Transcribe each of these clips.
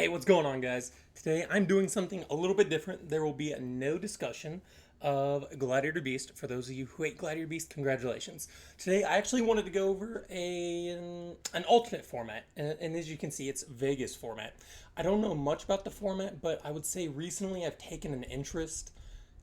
Hey, what's going on, guys? Today I'm doing something a little bit different. There will be no discussion of Gladiator Beast. For those of you who hate Gladiator Beast, congratulations. Today I actually wanted to go over an alternate format, and as you can see, it's Vegas format. I don't know much about the format, but I would say recently I've taken an interest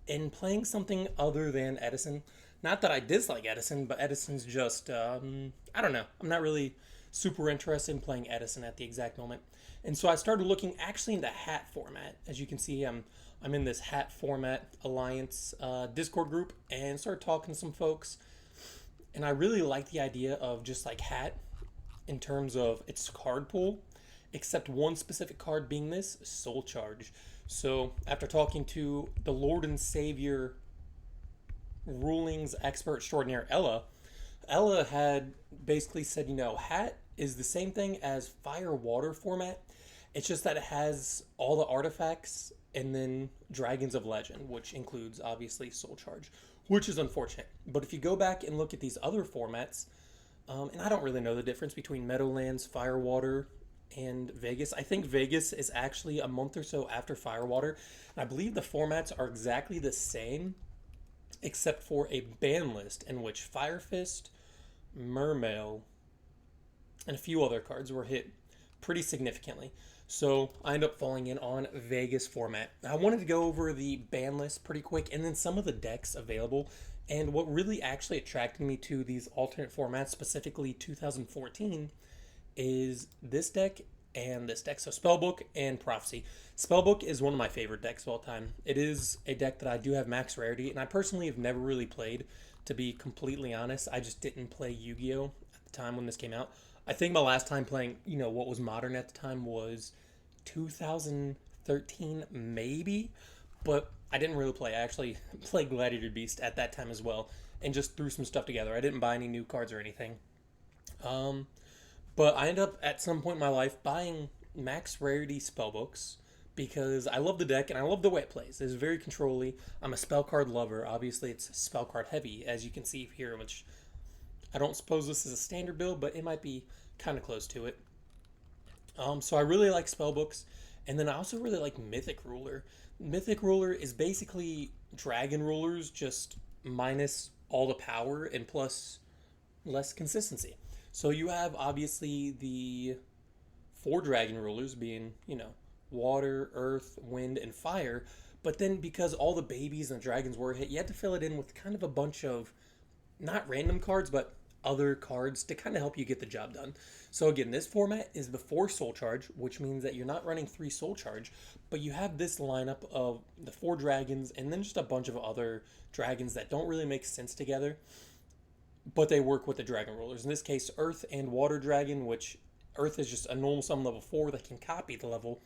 in playing something other than Edison. Not that I dislike Edison, but Edison's just, I don't know. I'm not really super interested in playing Edison at the exact moment. And so I started looking actually into hat format. As you can see, I'm in this hat format alliance Discord group and started talking to some folks. And I really like the idea of just like hat in terms of its card pool, except one specific card being this Soul Charge. So after talking to the Lord and Savior rulings expert extraordinaire Ella had basically said, hat is the same thing as fire water format. It's just that it has all the artifacts and then Dragons of Legend, which includes obviously Soul Charge, which is unfortunate. But if you go back and look at these other formats, and I don't really know the difference between Meadowlands, Firewater, and Vegas. I think Vegas is actually a month or so after Firewater. And I believe the formats are exactly the same, except for a ban list in which Fire Fist, Mermail, and a few other cards were hit pretty significantly. So I ended up falling in on Vegas format. I wanted to go over the ban list pretty quick and then some of the decks available. And what really actually attracted me to these alternate formats, specifically 2014, is this deck and this deck. So Spellbook and Prophecy. Spellbook is one of my favorite decks of all time. It is a deck that I do have max rarity, and I personally have never really played, to be completely honest. I just didn't play Yu-Gi-Oh! At the time when this came out. I think my last time playing, what was modern at the time was 2013, maybe, but I didn't really play. I actually played Gladiator Beast at that time as well, and just threw some stuff together. I didn't buy any new cards or anything. Um, but I ended up at some point in my life buying max rarity spellbooks because I love the deck and I love the way it plays. It's very controlly. I'm a spell card lover. Obviously, it's spell card heavy, as you can see here, which I don't suppose this is a standard build, but it might be kind of close to it. So I really like spellbooks, and then I also really like Mythic Ruler. Mythic Ruler is basically Dragon Rulers, just minus all the power and plus less consistency. So you have obviously the four Dragon Rulers being, water, earth, wind, and fire. But then because all the babies and the dragons were hit, you had to fill it in with kind of a bunch of not random cards, but other cards to kind of help you get the job done. So again, this format is before Soul Charge, which means that you're not running 3 Soul Charge, but you have this lineup of the 4 dragons and then just a bunch of other dragons that don't really make sense together, but they work with the dragon rulers. In this case, Earth and Water Dragon, which Earth is just a normal summon level 4 that can copy the level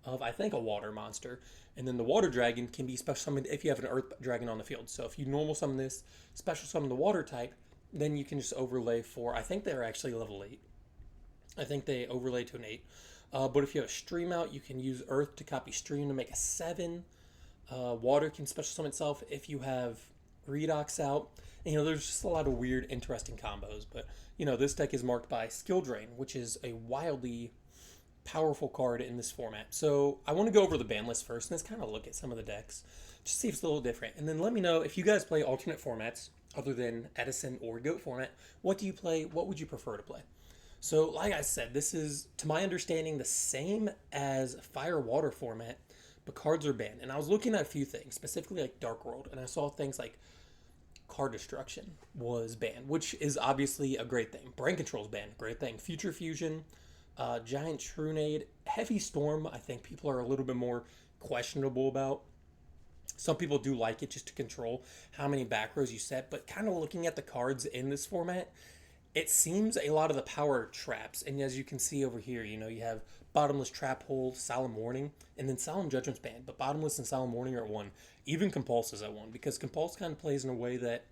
of, I think, a water monster. And then the Water Dragon can be special summoned if you have an Earth Dragon on the field. So if you normal summon this, special summon the Water type, then you can just overlay for, I think they're actually level 8. I think they overlay to an 8. But if you have a Stream out, you can use Earth to copy Stream to make a 7. Water can special summon itself if you have Redox out. And, there's just a lot of weird, interesting combos. But, this deck is marked by Skill Drain, which is a wildly powerful card in this format. So I want to go over the ban list first and let's kind of look at some of the decks. Just see if it's a little different. And then let me know if you guys play alternate formats other than Edison or GOAT format. What do you play? What would you prefer to play? So like I said, this is, to my understanding, the same as Fire Water format, but cards are banned. And I was looking at a few things, specifically like Dark World, and I saw things like Card Destruction was banned, which is obviously a great thing. Brain Control's banned, great thing. Future Fusion, Giant Trunade, Heavy Storm, I think people are a little bit more questionable about. Some people do like it just to control how many back rows you set, but kind of looking at the cards in this format, it seems a lot of the power traps. And as you can see over here, you have Bottomless Trap Hole, Solemn Warning, and then Solemn Judgment's banned. But Bottomless and Solemn Warning are at 1. Even Compulse is at 1, because Compulse kind of plays in a way that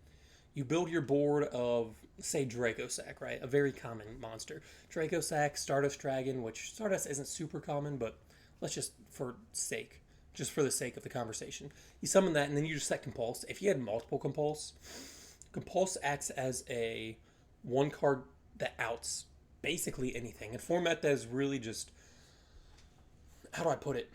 you build your board of, say, Dracosack, right? A very common monster. Dracosack, Stardust Dragon, which Stardust isn't super common, but let's just for the sake of the conversation, you summon that and then you just set Compulse. If you had multiple Compulse, Compulse acts as a one card that outs basically anything. And format that is really just, how do I put it?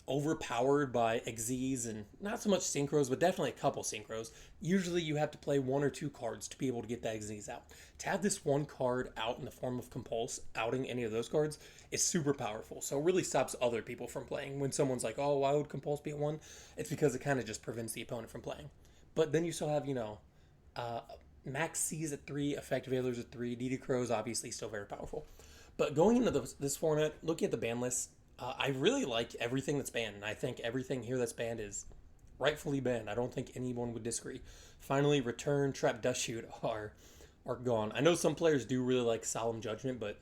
Overpowered by Xyz and not so much synchros, but definitely a couple synchros. Usually you have to play one or two cards to be able to get that Xyz out. To have this one card out in the form of Compulse, outing any of those cards, is super powerful. So it really stops other people from playing. When someone's like, oh, why would Compulse be at one? It's because it kind of just prevents the opponent from playing. But then you still have, uh, Max C's at 3, Effective Veilers at 3, DD Crow's obviously still very powerful. But going into this format, looking at the ban list, I really like everything that's banned, and I think everything here that's banned is rightfully banned. I don't think anyone would disagree. Finally, Return, Trap, Dust Shoot are gone. I know some players do really like Solemn Judgment, but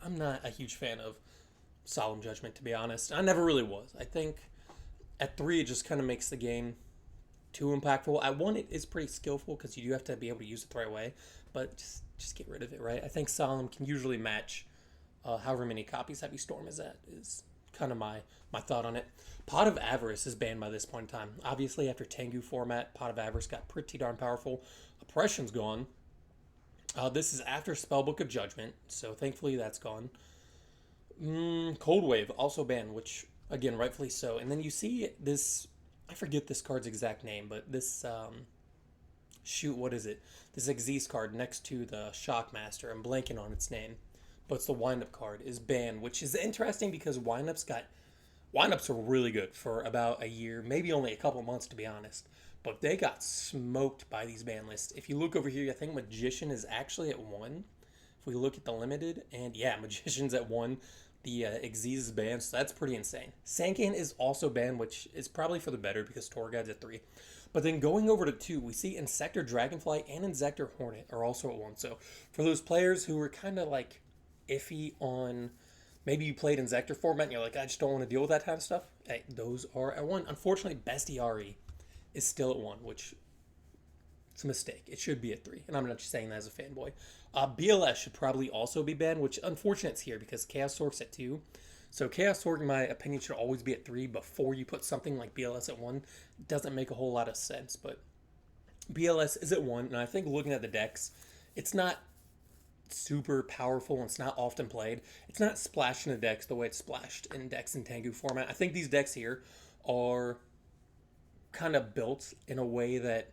I'm not a huge fan of Solemn Judgment, to be honest. I never really was. I think at 3, it just kind of makes the game too impactful. At 1, it is pretty skillful because you do have to be able to use it the right way, but just get rid of it, right? I think Solemn can usually match however many copies Heavy Storm is at, is kind of my thought on it. Pot of Avarice is banned by this point in time. Obviously, after Tengu format, Pot of Avarice got pretty darn powerful. Oppression's gone. This is after Spellbook of Judgment, so thankfully that's gone. Cold Wave also banned, which, again, rightfully so. And then you see this, I forget this card's exact name, but this, shoot, what is it? This Xyz card next to the Shockmaster, I'm blanking on its name, but it's the Windup card, is banned, which is interesting because Windups are really good for about a year, maybe only a couple months to be honest, but they got smoked by these ban lists. If you look over here, I think Magician is actually at 1. If we look at the limited, and yeah, Magician's at 1. The Xyz is banned, so that's pretty insane. Sankan is also banned, which is probably for the better because Tour Guide's at 3. But then going over to 2, we see Insector Dragonfly and Insector Hornet are also at 1. So for those players who were kind of like iffy on, maybe you played Insector format and you're like, I just don't want to deal with that kind of stuff, hey, those are at 1. Unfortunately, Bestiari is still at 1, which it's a mistake. It should be at 3, and I'm not just saying that as a fanboy. BLS should probably also be banned, which unfortunate it's here because Chaos Sork's at 2. So Chaos Sork, in my opinion, should always be at 3 before you put something like BLS at 1. It doesn't make a whole lot of sense, but BLS is at 1, and I think looking at the decks, it's not super powerful and it's not often played. It's not splashed in the decks the way it's splashed in decks in Tengu format. I think these decks here are kind of built in a way that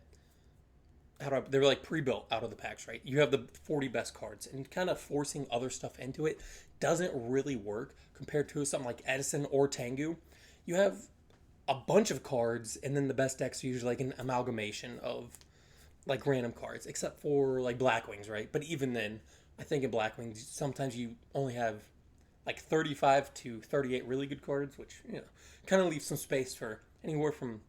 they're like pre-built out of the packs, right? You have the 40 best cards, and kind of forcing other stuff into it doesn't really work compared to something like Edison or Tengu. You have a bunch of cards, and then the best decks are usually like an amalgamation of like random cards, except for like Blackwings, right? But even then, I think in Blackwings, sometimes you only have like 35 to 38 really good cards, which, kind of leaves some space for anywhere from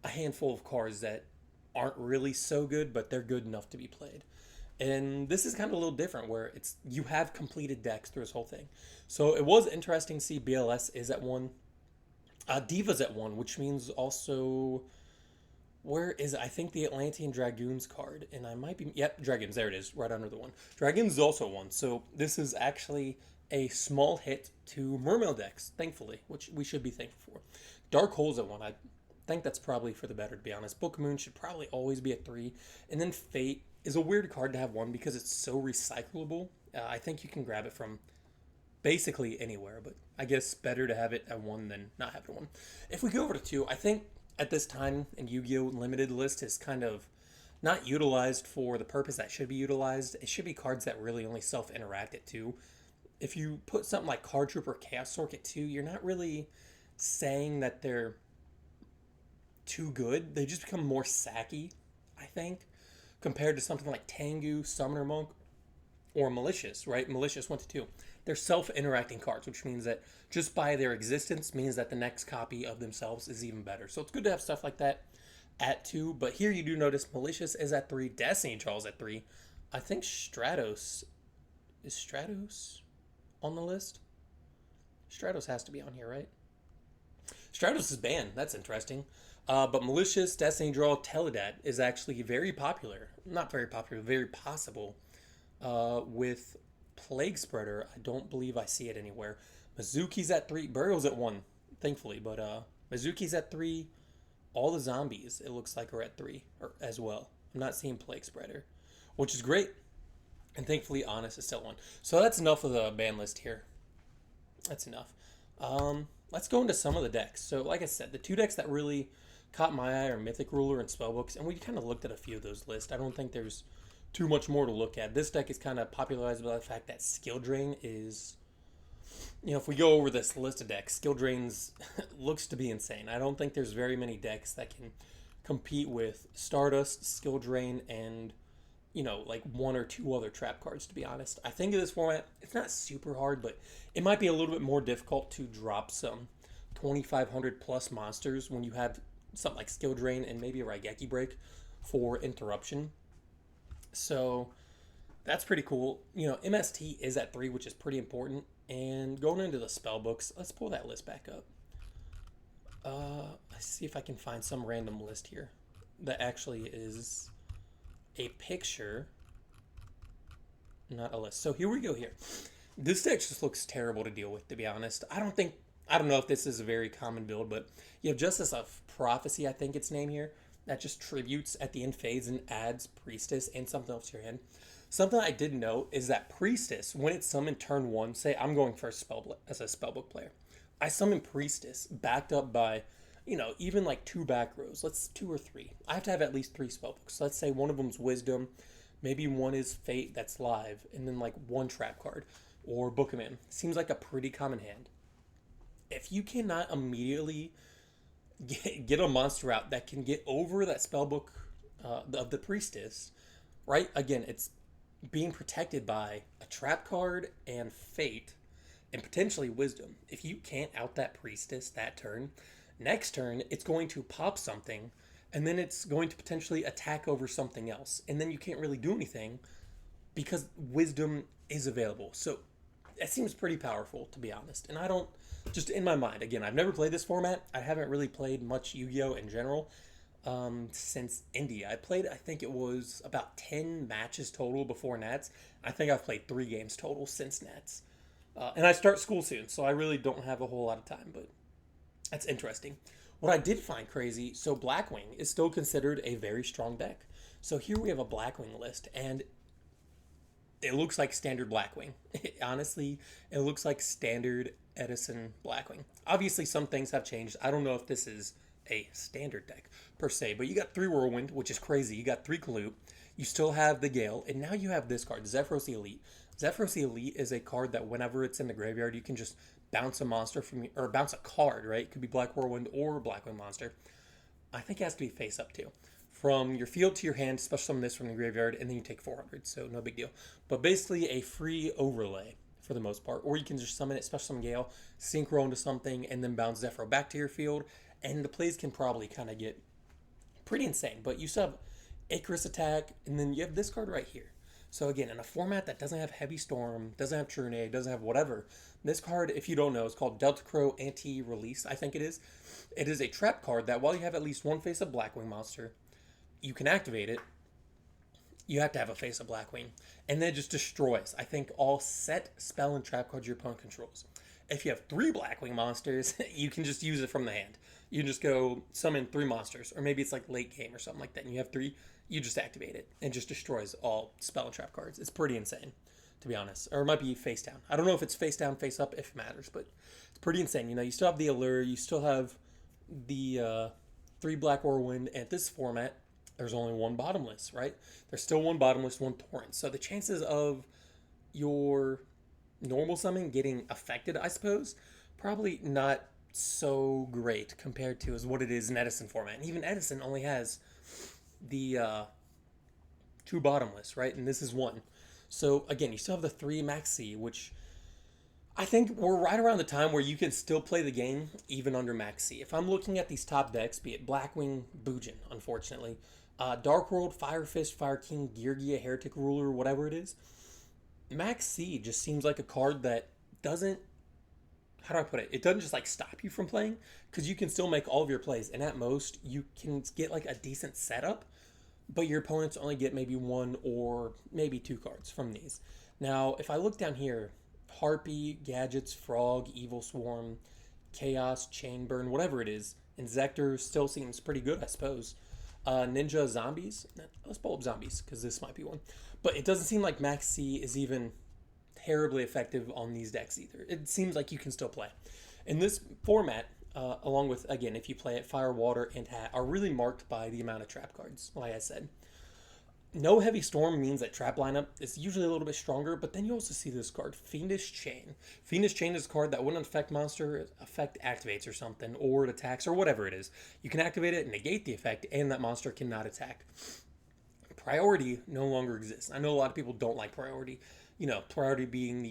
a handful of cards that aren't really so good, but they're good enough to be played. And this is kind of a little different where it's you have completed decks through this whole thing. So it was interesting to see BLS is at 1. Diva's at 1, which means also, where is it? I think the Atlantean Dragoons card, and I might be, yep, Dragons, there it is, right under the 1. Dragons is also 1, so this is actually a small hit to Mermail decks, thankfully, which we should be thankful for. Dark Hole's at 1, I think that's probably for the better, to be honest. Book of Moon should probably always be at 3, and then Fate is a weird card to have 1 because it's so recyclable. I think you can grab it from basically anywhere, but I guess better to have it at 1 than not have it at 1. If we go over to 2, I think at this time in Yu-Gi-Oh! Limited list is kind of not utilized for the purpose that should be utilized. It should be cards that really only self-interact at 2. If you put something like Card Trooper or Chaos Sork at 2, you're not really saying that they're too good. They just become more sacky, I think, compared to something like Tengu, Summoner Monk, or Malicious, right? Malicious 1 to 2. They're self-interacting cards, which means that just by their existence means that the next copy of themselves is even better. So it's good to have stuff like that at 2. But here you do notice Malicious is at 3. Destiny Draw is at 3. I think Stratos... Is Stratos on the list? Stratos has to be on here, right? Stratos is banned. That's interesting. But Malicious, Destiny Draw, Teledat is actually very popular. Not very popular, very possible. With Plague Spreader, I don't believe I see it anywhere. Mizuki's at 3. Burial's at 1, thankfully. But Mizuki's at 3. All the zombies, it looks like, are at 3 as well. I'm not seeing Plague Spreader, which is great. And thankfully, Honest is still 1. So that's enough of the ban list here. That's enough. Let's go into some of the decks. So, like I said, the two decks that really caught my eye are Mythic Ruler and Spellbooks, and we kind of looked at a few of those lists. I don't think there's too much more to look at. This deck is kind of popularized by the fact that Skill Drain is, if we go over this list of decks, Skill Drains looks to be insane. I don't think there's very many decks that can compete with Stardust, Skill Drain, and like one or two other trap cards, to be honest. I think in this format, it's not super hard, but it might be a little bit more difficult to drop some 2,500 plus monsters when you have something like Skill Drain and maybe a Raigeki Break for interruption. So that's pretty cool. MST is at 3, which is pretty important. And going into the spell books, let's pull that list back up. Let's see if I can find some random list here that actually is a picture, not a list. So here we go here. This deck just looks terrible to deal with, to be honest. I don't know if this is a very common build, but you have Justice of Prophecy, I think its name here, that just tributes at the end phase and adds Priestess and something else to your hand. Something I didn't know is that Priestess, when it's summoned turn 1, say I'm going for a spell as a spellbook player, I summon Priestess backed up by, even like 2 back rows. Let's 2 or 3. I have to have at least 3 spellbooks. Let's say one of them's Wisdom, maybe one is Fate that's live, and then like one trap card or Book 'em in. Seems like a pretty common hand. If you cannot immediately get a monster out that can get over that spellbook of the Priestess, right? Again, it's being protected by a trap card and Fate and potentially Wisdom. If you can't out that Priestess that turn, next turn it's going to pop something and then it's going to potentially attack over something else. And then you can't really do anything because Wisdom is available. So that seems pretty powerful, to be honest. And I don't, just in my mind, again, I've never played this format. I haven't really played much Yu-Gi-Oh! In general since India. I played, I think it was about 10 matches total before Nats. I think I've played 3 games total since Nats. And I start school soon, so I really don't have a whole lot of time, but that's interesting. What I did find crazy, so Blackwing is still considered a very strong deck. So here we have a Blackwing list, and it looks like standard Blackwing. Honestly, it looks like standard Edison Blackwing. Obviously, some things have changed. I don't know if this is a standard deck per se, but you got 3 Whirlwind, which is crazy. You got 3 Kalute. You still have the Gale, and now you have this card, Zephyros the Elite. Zephyros the Elite is a card that whenever it's in the graveyard, you can just bounce a monster from, or bounce a card, right? It could be Black Whirlwind or Blackwing monster. I think it has to be face up too. From your field to your hand, special summon this from the graveyard, and then you take 400, so no big deal. But basically a free overlay for the most part. Or you can just summon it, special summon Gale, synchro into something, and then bounce Zephyro back to your field, and the plays can probably kind of get pretty insane. But you still have Icarus attack, and then you have this card right here. So again, in a format that doesn't have Heavy Storm, doesn't have Trune, doesn't have whatever, this card, if you don't know, is called Delta Crow Anti-Release, I think it is. It is a trap card that while you have at least one face of Blackwing monster, you can activate it. You have to have a face of Blackwing. And then it just destroys, I think, all set spell and trap cards your opponent controls. If you have 3 Blackwing monsters, you can just use it from the hand. You can just go summon 3 monsters, or maybe it's like late game or something like that, and you have 3, you just activate it, and just destroys all spell and trap cards. It's pretty insane, to be honest. Or it might be face down. I don't know if it's face down, face up, if it matters, but it's pretty insane. You still have the Allure, you still have the 3 Black Whirlwind, and this format, there's only 1 bottomless, right? There's still 1 bottomless, 1 torrent. So the chances of your normal summon getting affected, I suppose, probably not so great compared to as what it is in Edison format. And even Edison only has the 2 bottomless, right? And this is 1. So again, you still have the 3 Max C, which I think we're right around the time where you can still play the game even under Max C. If I'm looking at these top decks, be it Blackwing, Bujin, unfortunately, Dark World, Fire Fist, Fire King, Geargia, Heretic Ruler, whatever it is, Max C just seems like a card that doesn't, how do I put it? It doesn't just like stop you from playing, because you can still make all of your plays, and at most you can get like a decent setup, but your opponents only get maybe 1 or maybe 2 cards from these. Now, if I look down here, Harpy, Gadgets, Frog, Evil Swarm, Chaos, Chainburn, whatever it is, Inzector still seems pretty good, I suppose. Ninja, Zombies. Let's pull up Zombies, because this might be one. But it doesn't seem like Max C is even terribly effective on these decks either. It seems like you can still play. In this format, along with, again, if you play it, Fire, Water, and Hat are really marked by the amount of trap cards, like I said. No Heavy Storm means that trap lineup is usually a little bit stronger, but then you also see this card, Fiendish Chain. Fiendish Chain is a card that wouldn't affect monster, affect activates or something, or it attacks, or whatever it is. You can activate it, negate the effect, and that monster cannot attack. Priority no longer exists. I know a lot of people don't like priority. You know, priority being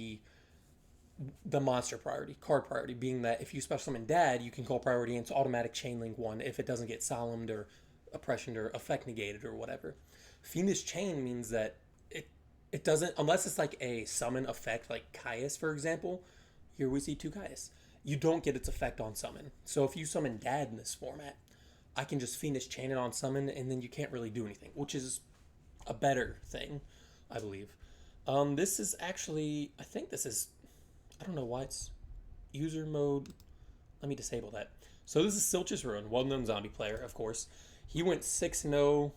the monster priority, card priority, being that if you special summon Dad, you can call priority and it's automatic chain link one if it doesn't get solemned or oppressioned or effect negated or whatever. Fiendish Chain means that it doesn't, unless it's like a summon effect like Caius, for example. Here we see two Caius. You don't get its effect on summon. So if you summon Dad in this format, I can just Fiendish Chain it on summon and then you can't really do anything, which is a better thing, I believe. This is actually, I think this is, I don't know why it's user mode. Let me disable that. So this is Silch's Ruin, well-known zombie player, of course. He went 6-0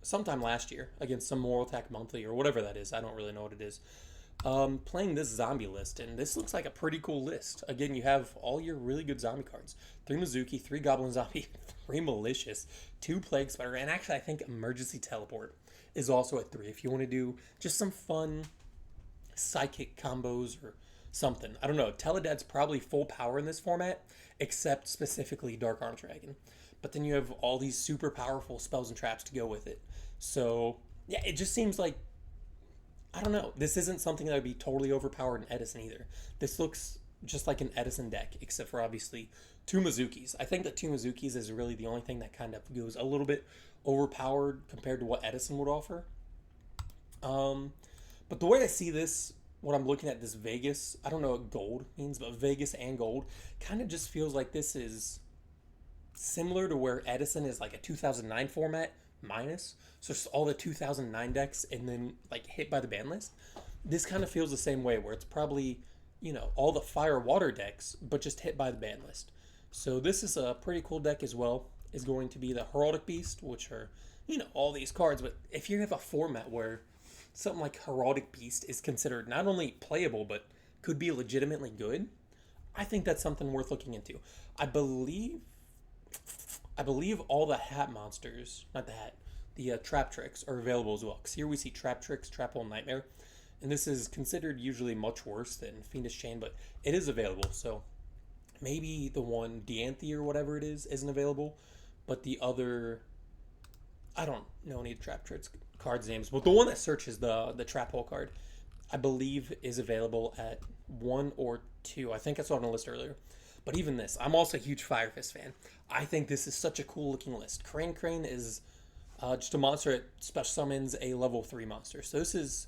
sometime last year against some Moral Attack Monthly or whatever that is. I don't really know what it is. Playing this zombie list, and this looks like a pretty cool list. Again, you have all your really good zombie cards. 3 Mizuki, 3 Goblin Zombie, 3 Malicious, 2 Plague Spider, and actually I think Emergency Teleport is also at 3 if you want to do just some fun psychic combos or something. I don't know. Teledad's probably full power in this format, except specifically Dark Arm Dragon. But then you have all these super powerful spells and traps to go with it. So, yeah, it just seems like, I don't know. This isn't something that would be totally overpowered in Edison either. This looks just like an Edison deck, except for obviously 2 Mizukis. I think that 2 Mizukis is really the only thing that kind of goes a little bit overpowered compared to what Edison would offer. But the way I see this, what I'm looking at this Vegas, I don't know what gold means, but Vegas and gold kind of just feels like this is similar to where Edison is like a 2009 format minus. So just all the 2009 decks and then like hit by the ban list. This kind of feels the same way where it's probably, you know, all the fire water decks, but just hit by the ban list. So this is a pretty cool deck as well. Is going to be the Heraldic Beast, which are, you know, all these cards. But if you have a format where something like Heraldic Beast is considered not only playable, but could be legitimately good, I think that's something worth looking into. I believe all the hat monsters, not the hat, the Trap Tricks are available as well. Because here we see Trap Tricks, Trap Hole, Nightmare. And this is considered usually much worse than Fiendish Chain, but it is available. So maybe the one Dianthe or whatever it is isn't available. But the other, I don't know any Trap Tricks cards names, but the one that searches the Trap Hole card, I believe is available at 1 or 2. I think I saw it on a list earlier. But even this, I'm also a huge Fire Fist fan. I think this is such a cool looking list. Crane is just a monster that special summons a level 3 monster. So this is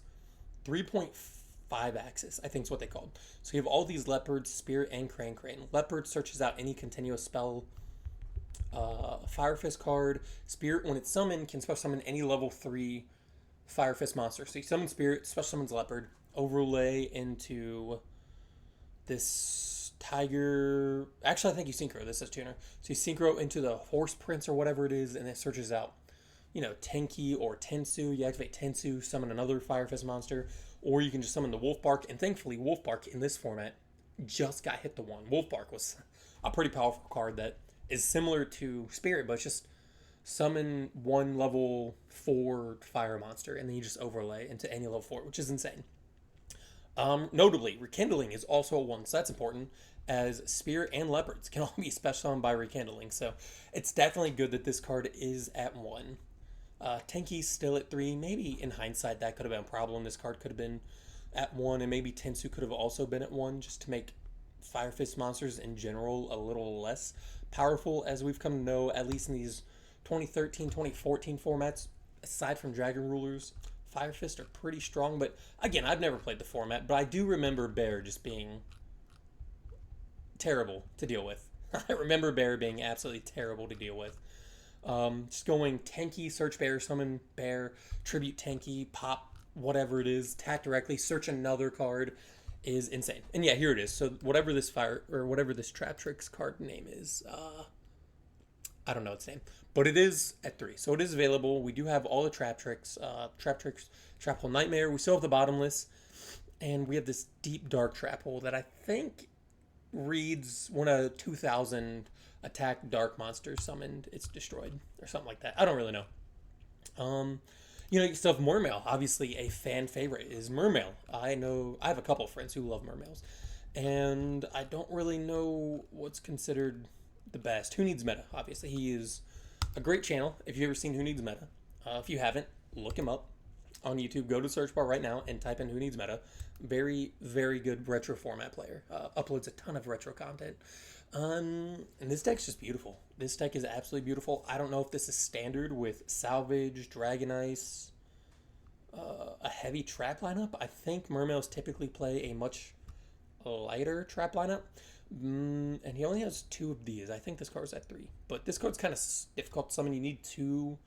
3.5 axis, I think is what they called. So you have all these Leopards, Spirit, and Crane. Leopard searches out any continuous spell. Fire Fist card. Spirit, when it's summoned, can special summon any level 3 Fire Fist monster. So you summon Spirit, special summons Leopard, overlay into this Tiger. Actually, I think you synchro. This is tuner. So you synchro into the Horse Prince or whatever it is, and it searches out, you know, Tenki or Tensu. You activate Tensu, summon another Fire Fist monster, or you can just summon the Wolf Bark. And thankfully, Wolf Bark in this format just got hit to 1. Wolf Bark was a pretty powerful card that is similar to Spirit, but it's just summon 1 level 4 fire monster, and then you just overlay into any level 4, which is insane. Notably, Rekindling is also a 1, so that's important, as Spirit and Leopards can all be special summoned by Rekindling, so it's definitely good that this card is at 1. Tenki's still at 3. Maybe in hindsight that could have been a problem. This card could have been at 1, and maybe Tensu could have also been at 1, just to make Fire Fist monsters in general a little less powerful, as we've come to know, at least in these 2013, 2014 formats. Aside from Dragon Rulers, Fire Fist are pretty strong, but again, I've never played the format, but I do remember Bear just being terrible to deal with. I remember Bear being absolutely terrible to deal with. Just going Tenki, search Bear, summon Bear, tribute Tenki, pop whatever it is, attack directly, search another card, is insane. And yeah, here it is. So whatever this Trap Tricks card name is, I don't know its name, but it is at 3. So it is available. We do have all the Trap Tricks, Trap Hole Nightmare. We still have the Bottomless. And we have this deep dark trap hole that I think reads when a 2000 attack dark monster summoned, it's destroyed or something like that. I don't really know. Um, you still have Mermail. Obviously, a fan favorite is Mermail. I know I have a couple of friends who love Mermails, and I don't really know what's considered the best. Who Needs Meta? Obviously, he is a great channel. If you've ever seen Who Needs Meta, if you haven't, look him up on YouTube. Go to the search bar right now and type in Who Needs Meta. Very, very good retro format player. Uploads a ton of retro content. And this deck's just beautiful. This deck is absolutely beautiful. I don't know if this is standard with Salvage, Dragon Ice, a heavy trap lineup. I think Mermails typically play a much lighter trap lineup. And he only has 2 of these. I think this card's at 3. But this card's kind of difficult to summon. You need 2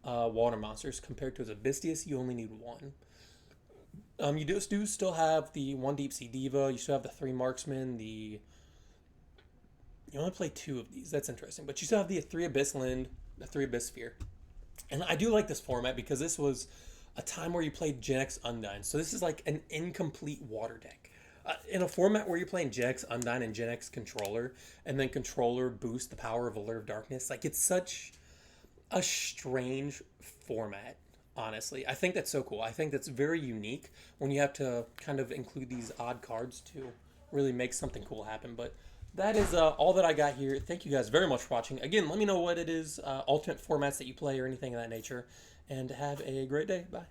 water monsters. Compared to his Abystius, you only need 1. You do still have the 1 Deep Sea Diva. You still have the 3 Marksman. You only play 2 of these. That's interesting. But you still have the 3 Abyss Land, the 3 Abyss Sphere. And I do like this format because this was a time where you played Gen X Undyne. So this is like an incomplete water deck. In a format where you're playing Gen X Undyne and Gen X Controller, and then Controller boosts the power of Allure of Darkness, like it's such a strange format, honestly. I think that's so cool. I think that's very unique when you have to kind of include these odd cards to really make something cool happen. But that is all that I got here. Thank you guys very much for watching. Again, let me know what it is, alternate formats that you play or anything of that nature. And have a great day. Bye.